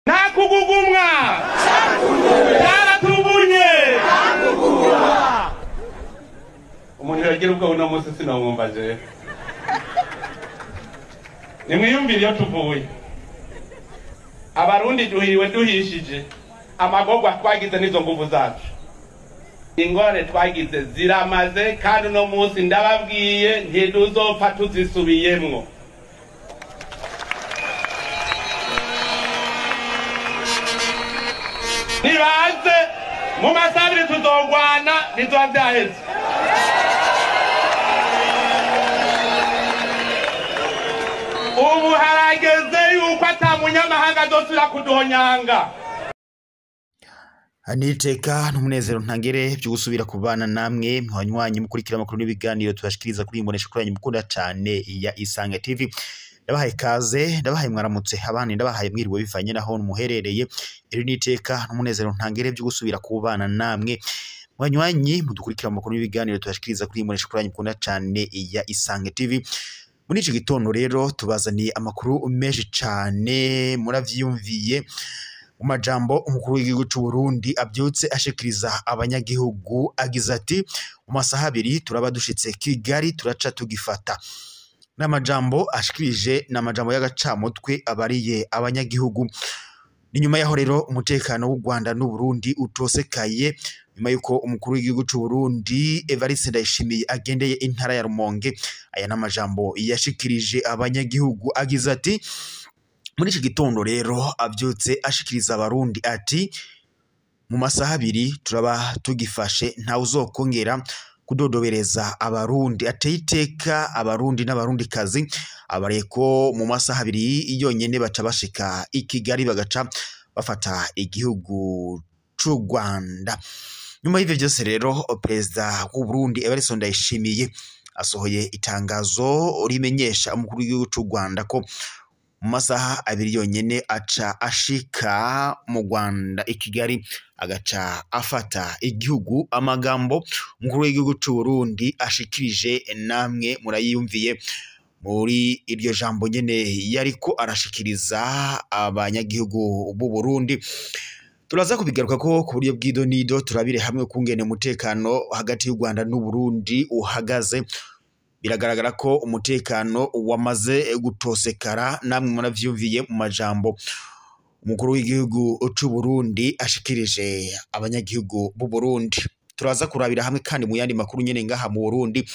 Nakugugumwa Taratubunye umuntu yagira ubwo uno munsi sinamwumva je nimwiyumvire iyo tuvuye abarundi duhiriwe duhishije amagorwa twagize n'izo nguvu zacu ingore twagize ziramaze kandi uno munsi ndababwiye ntiduzopfa tuzisubiyemwo nibaze mu masabiri tuzogwana nizoba vyaheze ubu harageze yuko ata munyamahanga azosubira kuduhonyanga. Aniteka n'umunezero ntangere byo gusubira kubana namwe mwanywanyi mukurikira amakuru n'ibiganiro tubashikiriza kuri imbonesha kuri mukunda cyane ya Isange TV. Ndabahaye kaze, ndabahaye mwaramutse abandi, ndabahaye mwiriwe bivanye naho muherereye. Iri niteka n'umunezero ntangere byo gusubira kubana namwe mwanywanyi mudukurikira amakuru n'ibiganiro tubashikiriza kuri imbonesha kuri mukunda cyane ya Isange TV. Muri iki gitondo rero tubazaniye amakuru menshi cyane muravyumviye umajambo umukuru w'igihugu cy'u Burundi abyutse ashikiriza abanyagihugu agize ati mu masaha abiri turaba dushitse Kigali turaca tugifata. N'amajambo ashikirije n'amajambo y'agacamutwe abariye abanyagihugu. Ni nyuma yaho rero umutekano w'u Rwanda n'u Burundi utosekaye nyuma yuko umukuru w'igihugu cy'u Burundi Evariste Ndayishimiye agendeye intara ya Rumonge. Aya n'amajambo yashikirije abanyagihugu agize ati muri iki gitondo rero abyutse ashikiriza abarundi ati mu masaha abiri turaba tugifashe nta uzokongera kudodobereza abarundi. Ateye iteka abarundi n'abarundi kazi abareko mu masaha abiri yonyene baca bashika i Kigali bagaca bafata igihugu c'u Rwanda. Nyuma y'ivyo byose rero perezida w'u Burundi Evariste Ndayishimiye asohoye itangazo rimenyesha umukuru w'igihugu c'u Rwanda ko mu masaha abiri yonyene aca ashika mu Rwanda i Kigali agaca afata igihugu. Amagambo umukuru w'igihugu cy'u Burundi ashikirije namwe murayiyumviye muri iryo jambo nyene yariko arashikiriza abanyagihugu b'u Burundi. Turaza kubigaruka ko ku buryo bw'idonido turabire hamwe kungene umutekano hagati y'u Rwanda n'u Burundi uhagaze. Biragaragara ko umutekano wamaze gutosekara namwe muravyumviye mu majambo umukuru w'igihugu cy'u Burundi ashikirije abanyagihugu b'u Burundi. Turaza kurabira hamwe kandi mu yandi makuru nyene ngaha mu Burundi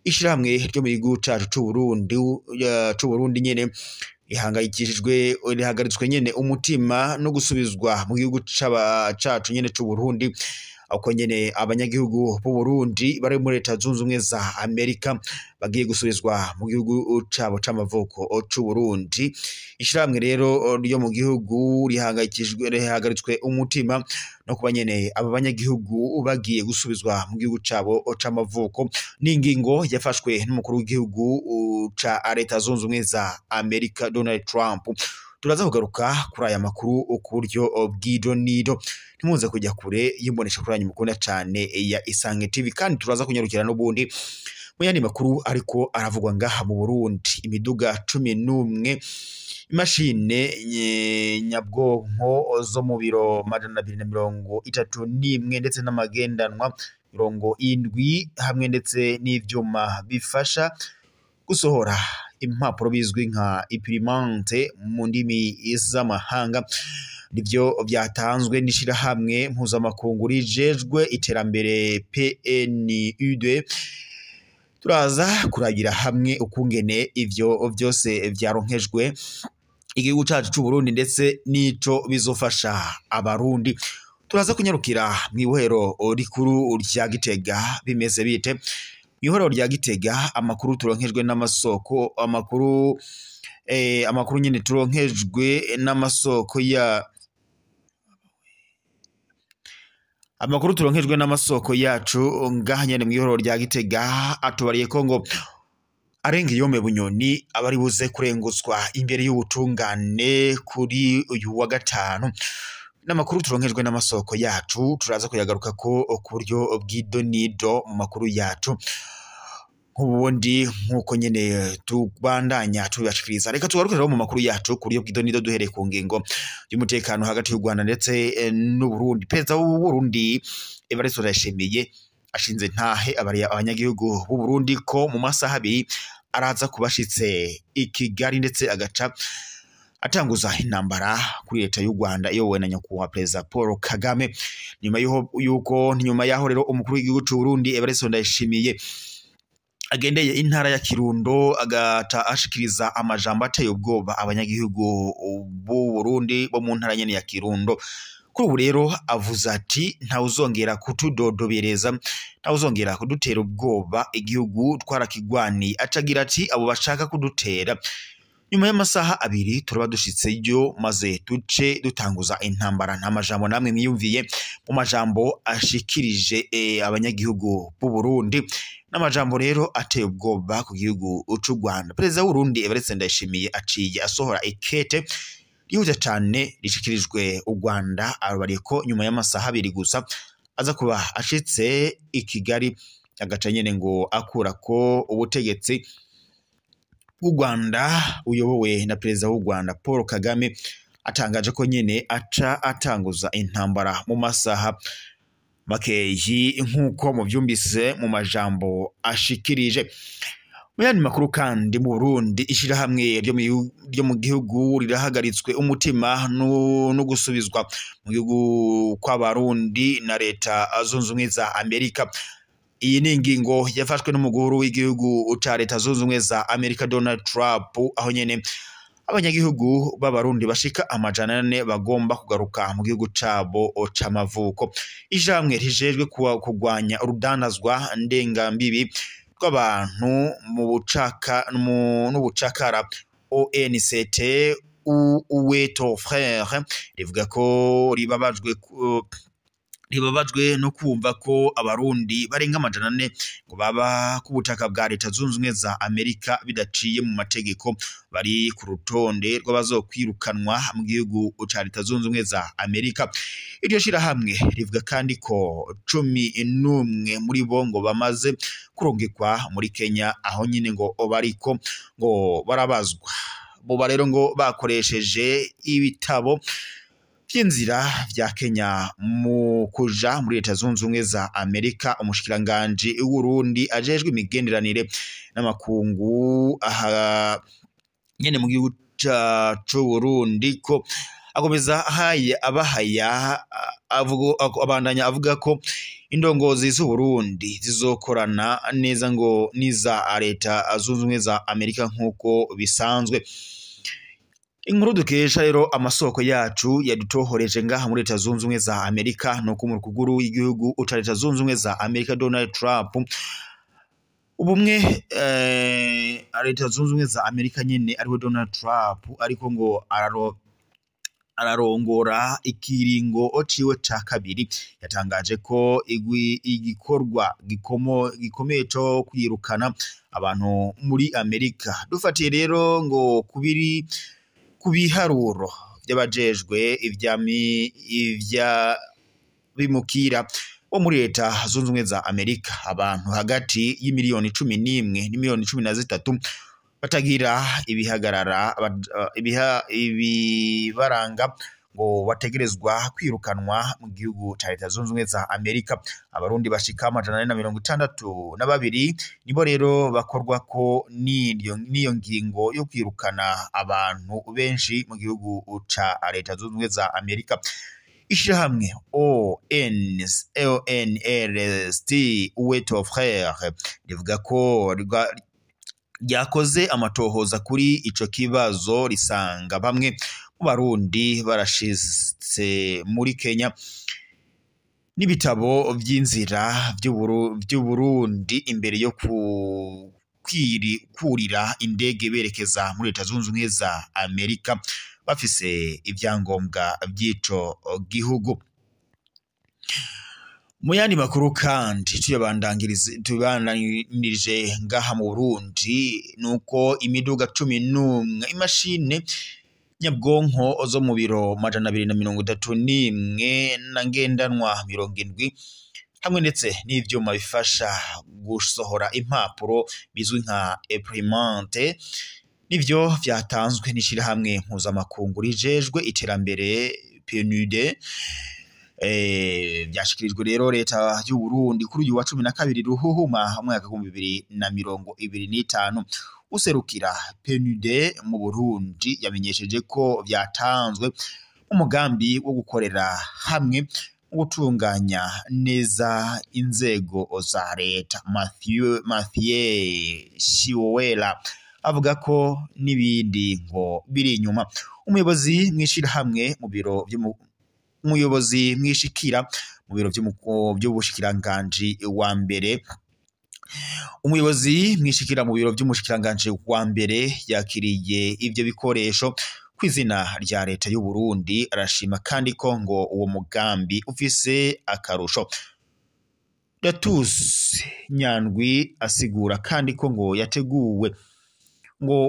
ishiramwe ryo mu gihugu cacu cy'u Burundi nyene ihangayikishijwe rihagaritswe nyene umutima no gusubizwa mu gihugu cacu nyene cy'u Burundi. Ako nyene abanyagihugu b'u Burundi bari muri Leta Zunze Ubumwe za Amerika bagiye gusubizwa mu gihugu cabo c'amavuko c'u Burundi. Ishiramwe rero ryo mu gihugu rihagaritswe umutima no kuba nyene aba banyagihugu bagiye gusubizwa mu gihugu cabo c'amavuko. N'ingingo yafashwe n'umukuru w'igihugu ca Leta Zunze Ubumwe za Amerika Donald Trump. Turaza kugaruka kuri aya makuru ku buryo bw'idonido, ntimuze kujya kure y'imbonesha kuri mukunda cyane ya Isange TV. Kandi turaza kunyarukira n'ubundi mu yandi makuru ariko aravugwa ngaha mu Burundi. Imiduga 11 imashine nyabwonko zo mu biro 231 ndetse n'amagendanwa 70 hamwe ndetse n'ivyuma bifasha gusohora impapuro bizwi nka imprimante mu ndimi z'amahanga nivyo byatanzwe n'ishirahamwe mpuzamakungu rijejwe iterambere PNUD. Turaza kuragira hamwe ukungene ivyo byose vyaronkejwe igihugu cacu cy'u Burundi ndetse nico bizofasha abarundi. Turaza kunyarukira mu ibohero rikuru rya Gitega bimeze bite. Ihoro rya Gitega amakuru turonkejwe n'amasoko amakuru nyine turonkejwe n'amasoko yacu ngaha nyene mu ihoro rya Gitega atubariye ko ngo arenga Yome Bunyoni abari buze kurenguzwa imbere y'ubutungane kuri uyu wa gatanu. n'amakuru turonkejwe n'amasoko yacu turaza kuyagaruka ko ku buryo bw'idonido mu makuru yacu nk'ubundi nk'uko nyene tubandanya tubashikiriza. Reka tugaruke rero mu makuru yacu ku buryo bw'idonido duhereye ku ngingo y'umutekano hagati y'u Rwanda ndetse n'u Burundi. Perezida w'u Burundi Evariste Ndayishimiye ashinze ntahe abanyagihugu b'u Burundi ko mu masaha abiri araza kubashitse i Kigali ndetse agaca atanguza intambara kuri leta y'u Rwanda iyobowe na nyakubahwa Perezida Paul Kagame. Nyuma yaho rero umukuru w'igihugu cy'u Burundi Evariste Ndayishimiye agendeye intara ya Kirundo agata ashikiriza amajambo ateye ubwoba abanyagihugu b'u Burundi bo mu ntara nyene ya Kirundo. Kuri ubu rero avuze ati ntawuzongera kutudodobereza, ntawuzongera kudutera ubwoba, igihugu twarakigwani. Acagira ati abo bashaka kudutera nyuma y'amasaha abiri turaba dushitseyo maze duce dutanguza intambara. Nta majambo namwe mwiyumviye mu majambo ashikirije abanyagihugu b'u Burundi, n'amajambo rero ateye ubwoba ku gihugu cy'u Rwanda. Perezida w'u Burundi Evariste Ndayishimiye aciye asohora ikete rihuta cyane rishikirijwe u Rwanda, arabariye ko nyuma y'amasaha abiri gusa aza kuba ashitse i Kigali agaca nyene ngo akura ko ubutegetsi bw'u Rwanda uyobowe na Perezida w'u Rwanda Paul Kagame. Atangaje ko nyene aca atanguza intambara mu masaha makeyi nk'uko muvyumvise mu majambo ashikirije. Mu yandi makuru kandi mu Burundi ishirahamwe ryo mu gihugu rirahagaritswe umutima no gusubizwa mu gihugu kw'abarundi na leta zunze ubumwe za Amerika. Iyi ni ingingo yafashwe n'umukuru w'igihugu ca leta zunze ubumwe za Amerika Donald Trump, aho nyene abanyagihugu b'abarundi bashika 400 bagomba kugaruka mu gihugu cabo c'amavuko. Ijamwe rijejwe kugwanya urudandazwa ndengambibi rw'abantu n'ubucakara ONCT Uweto Frere rivuga ko ribabajwe no kumva ko abarundi barenga 400 ngo baba ku butaka bwa leta zunze ubumwe za Amerika bidaciye mu mategeko, bari ku rutonde rw'abazokwirukanwa mu gihugu ca leta zunze ubumwe za Amerika. Iryo shirahamwe rivuga kandi ko 11 muri bo ngo bamaze kurungikwa muri Kenya, aho nyine ngo bariko ngo barabazwa. Bo rero ngo bakoresheje ibitabo by'inzira vya Kenya mu kuja muri leta zunze ubumwe za Amerika. Umushikiranganje w'u Burundi ajejwe imigenderanire n'amakungu aha nyene mu gihugu c'u Burundi ko agomeza abandanya avuga ko indongozi z'u Burundi zizokorana neza ngo niza leta zunze ubumwe za Amerika nk'uko bisanzwe. Inkuru dukesha rero amasoko yacu yadutohoreje ngaha muri leta zunze ubumwe za Amerika nuko umukuru w'igihugu ca leta zunze ubumwe za Amerika Donald Trump ubumwe leta zunze ubumwe za Amerika nyene ariwe Donald Trump ariko ngo ararongora ikiringo ciwe ca kabiri. Yatangaje ko igikorwa gikomeye co kwirukana abantu muri Amerika. Dufatiye rero ngo kubiharuro by'abajejwe bimukira bo muri leta zunze ubumwe za Amerika, abantu hagati y'imiliyoni 11 n'imiliyoni 13 batagira ibibaranga ngo bategerezwa kwirukanwa mu gihugu ca leta zunze ubumwe za Amerika. Abarundi bashika 462 nibo rero bakorwa ko niyo ngingo yo kwirukana abantu benshi mu gihugu ca leta zunze ubumwe za Amerika. Ishirahamwe ONLST Uweto Frere rivuga ko ryakoze amatohoza kuri ico kibazo risanga bamwe mu Barundi barashitse muri Kenya n'ibitabo by'inzira by'u Burundi imbere yo kurira indege berekeza muri leta zunze ubumwe za Amerika bafise ivyangombwa by'ico gihugu. Mu yandi makuru kandi tubandanirije ngaha mu Burundi nuko imiduga 11 imashine nyabwonko zo mu biro 231 na ngendanwa 70 hamwe ndetse n'ivyuma bifasha gusohora impapuro bizwi nka imprimante nivyo vyatanzwe n'ishirahamwe mpuzamakungu rijejwe iterambere PNUD. Byashikirijwe rero leta y'u Burundi kuri uyu wa 12 Ruhuhuma umwaka wa 2025. Userukira PNUD mu Burundi yamenyesheje ko vyatanzwe umugambi wo gukorera hamwe gutunganya neza inzego za leta. Mathieu Shiwela avuga ko nibindi ngo biri inyuma. Umuyobozi mwishirahamwe mu biro umuyobozi mwishikira mu biro by'ubushikiranganje wa mbere umuyobozi mwishikira mu biro by'umushikiranganje wa mbere yakiriye ivyo bikoresho kw'izina rya leta y'u Burundi. Arashima kandi ko ngo uwo mugambi ufise akarusho. Datus Nyandwi asigura kandi ko ngo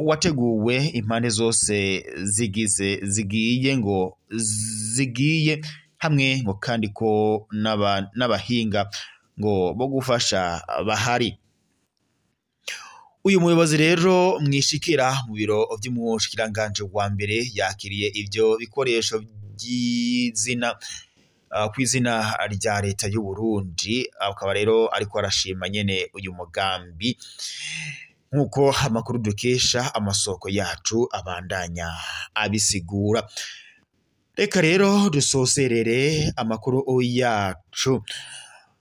wateguwe impande zose zigiye hamwe ngo kandi ko n'abahinga ngo bo gufasha bahari. Uyu muyobozi rero mwishikira mu biro by'umushikiranganje wa mbere yakiriye ivyo bikoresho by'izina kw'izina rya leta y'u Burundi. Akaba rero ariko arashima nyene uyu mugambi nkuko amakuru dukesha amasoko yacu abandanya abisigura. Reka rero dusoserere amakuru yacu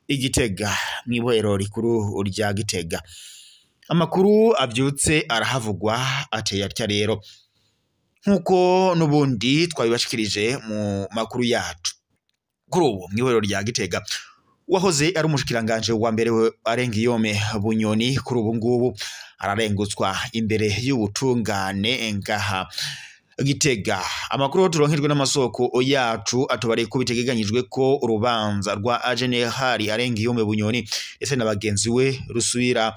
Igitega mw'ibohero rikuru rya Gitega. Amakuru avyutse arahavugwa ateye atya rero nkuko nubundi twabibashikirije mu makuru yacu. Kuri ubu mw'ibohero rya Gitega wahoze ari umushikiranganje wa mbere Arengiyome Bunyoni kuri ubu ngubu ararengutswa imbere y'ubutungane ngaha Gitega. Amakuru turonkejwe n'amasoko yacu atubareye ko biteganyijwe ko urubanza rwa General Arengiyome Bunyoni ese n'abagenzi we rusubira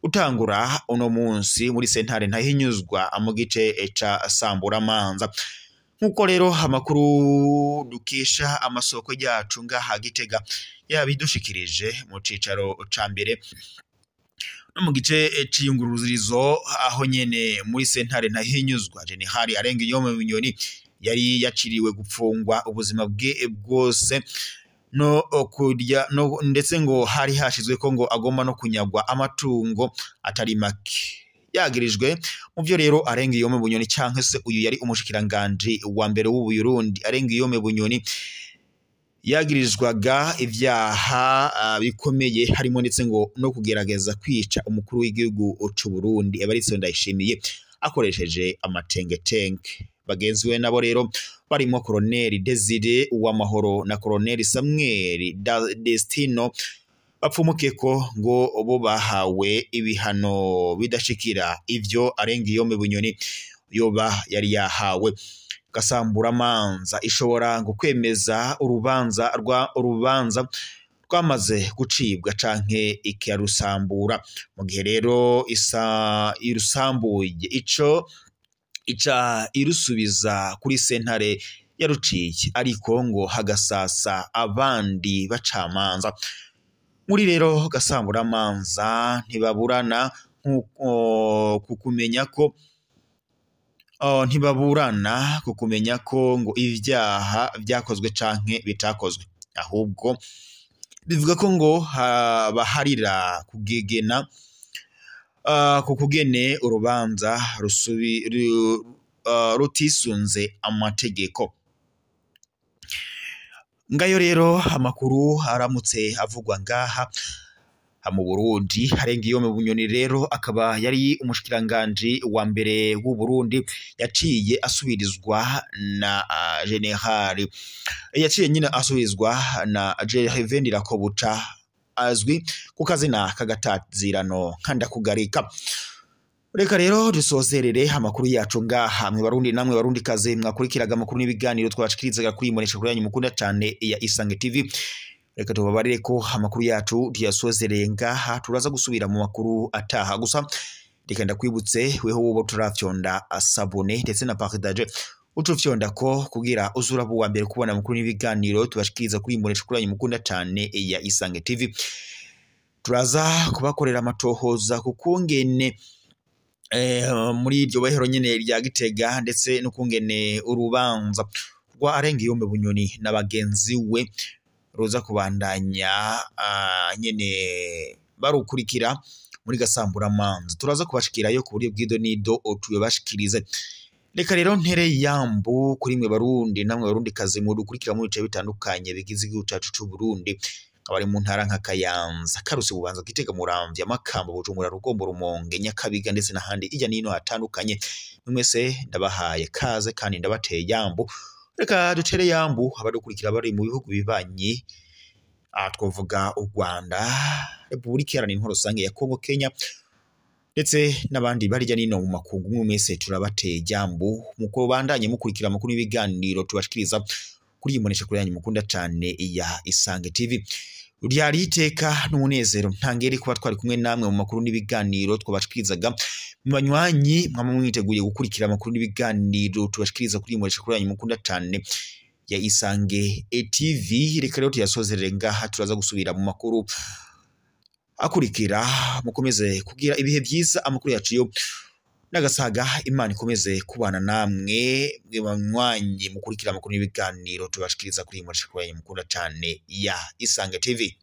utangura uno munsi muri sentare ntahinyuzwa mu gice ca Samburamanza. Nkuko rero amakuru dukesha amasoko yacu ngaha Gitega yabidushikirije mu cicaro ca mbere no mu gice c'iyunguruzirizo aho nyene muri sentare ntahinyuzwa General Arengiyome Bunyoni yari yaciriwe gupfungwa ubuzima bwe bwose no kurya no ndetse ngo hari hashizwe ko ngo agomba no kunyagwa amatungo atari make. Yagirijwe mu byo rero Arengiyome Bunyoni canke se uyu yari umushikiranganje wa mbere w'u Burundi Arengiyome Bunyoni yagirizwaga ivyaha bikomeye harimo ndetse ngo no kugerageza kwica umukuru w'igihugu c'u Burundi Evariste Ndayishimiye akoresheje amatengetenge. Bagenzi we nabo rero barimo Colonel Desire Uwamahoro na Colonel Samuel Destino bapfumuke ko ngo bo bahawe ibihano bidashikira ivyo Arengiyome Bunyoni yoba yari yahawe. Gasamburamanza ishobora ngo kwemeza urubanza rwamaze gucibwa canke ikirusambura. Mu gihe rero irusambuye ica irusubiza kuri sentare yaruciye ariko ngo hagasasa abandi bacamanza. Muri rero Gasamburamanza ntibaburana kukumenya ko ngo ivyaha vyakozwe canke bitakozwe, ahubwo bivuga ko ngo baharira kugegena kukugene urubanza rutisunze amategeko. Ngayo rero amakuru aramutse avugwa ngaha mu Burundi. Arengiyome Bunyoni rero akaba yari umushikiranganje wa mbere w'u Burundi yaciye asubirizwa na General na Gervais Rakobuca azwi ku kazina kagatazirano kandakugarika. Reka rero dusozerere amakuru yacu ngaha mwe Barundi namwe Barundi kaze mwakurikiraga amakuru n'ibiganiro twabashikirizaga kuri imbonesha kuri yanyu mukunda cyane ya Isange TV. Reka tubabarire ko amakuru yacu tuyasozereye ngaha, turaza gusubira mu makuru ataha. Gusa reka ndakwibutse weho wobo turafyonda sabone ndetse na partage utufyonda ko kugira uzura buwa mbere kubona mukuru n'ibiganiro tubashikiriza kuri imbonesha kuri mukunda cyane ya Isange TV. Turaza kubakorera amatohoza kukungene muri iryo bahero nyene rya Gitega ndetse n'ukungene urubanza rwa Arengiyombe Bunyoni n'abagenzi we ruza kubandanya nyene barukurikira muri Gasambura Manzi. Turaza kubashikirayo ku buryo bw'ido nido tuyobashikirize. Reka rero ntere yambu kuri mwe Barundi namwe Barundi kazi mu dukurikira mu bice bitandukanye bigize igihugu cyacu cy'u Burundi, abari mu ntara nka Kayanza, Karusi, Bubanza, Gitega, Muramvya, Makamba, Bujumbura, Rugombo, Rumonge, Nyakabiga ndetse n'ahandi ijya nino hatandukanye. Mwese ndabahaye kaze kandi ndabateye yambu. Reka dutere yambu abadukurikira bari mu bihugu bibanye, twavuga u Rwanda, Repubulika Iharanira Intwaro Rusange ya Kongo, Kenya ndetse n'abandi barya nino mu makungu. Mwese turabateye jambu muko bandanye mukurikira amakuru y'ibiganiro tubashikiriza kuri imbonesha kuri yanyu mukunda cyane ya Isange TV. Ryari iteka n'umunezero ntangere kuba twari kumwe namwe mu makuru n'ibiganiro twabashikirizaga mu banywanyi mwamwe mwiteguye gukurikira amakuru n'ibiganiro tubashikiriza kuri imbonesha kuri yanyu mukunda cyane ya Isange TV. Reka rero tuyasozerere ngaha, turaza gusubira mu makuru akurikira. Mukomeze kugira ibihe byiza, amakuru yacu yo nagasaga. Imana ikomeze kubana namwe banywanyi mukurikira amakuru y'ibiganiro tubashikiriza kuri imbonesha kuri yanyu mukunda cyane ya Isange TV.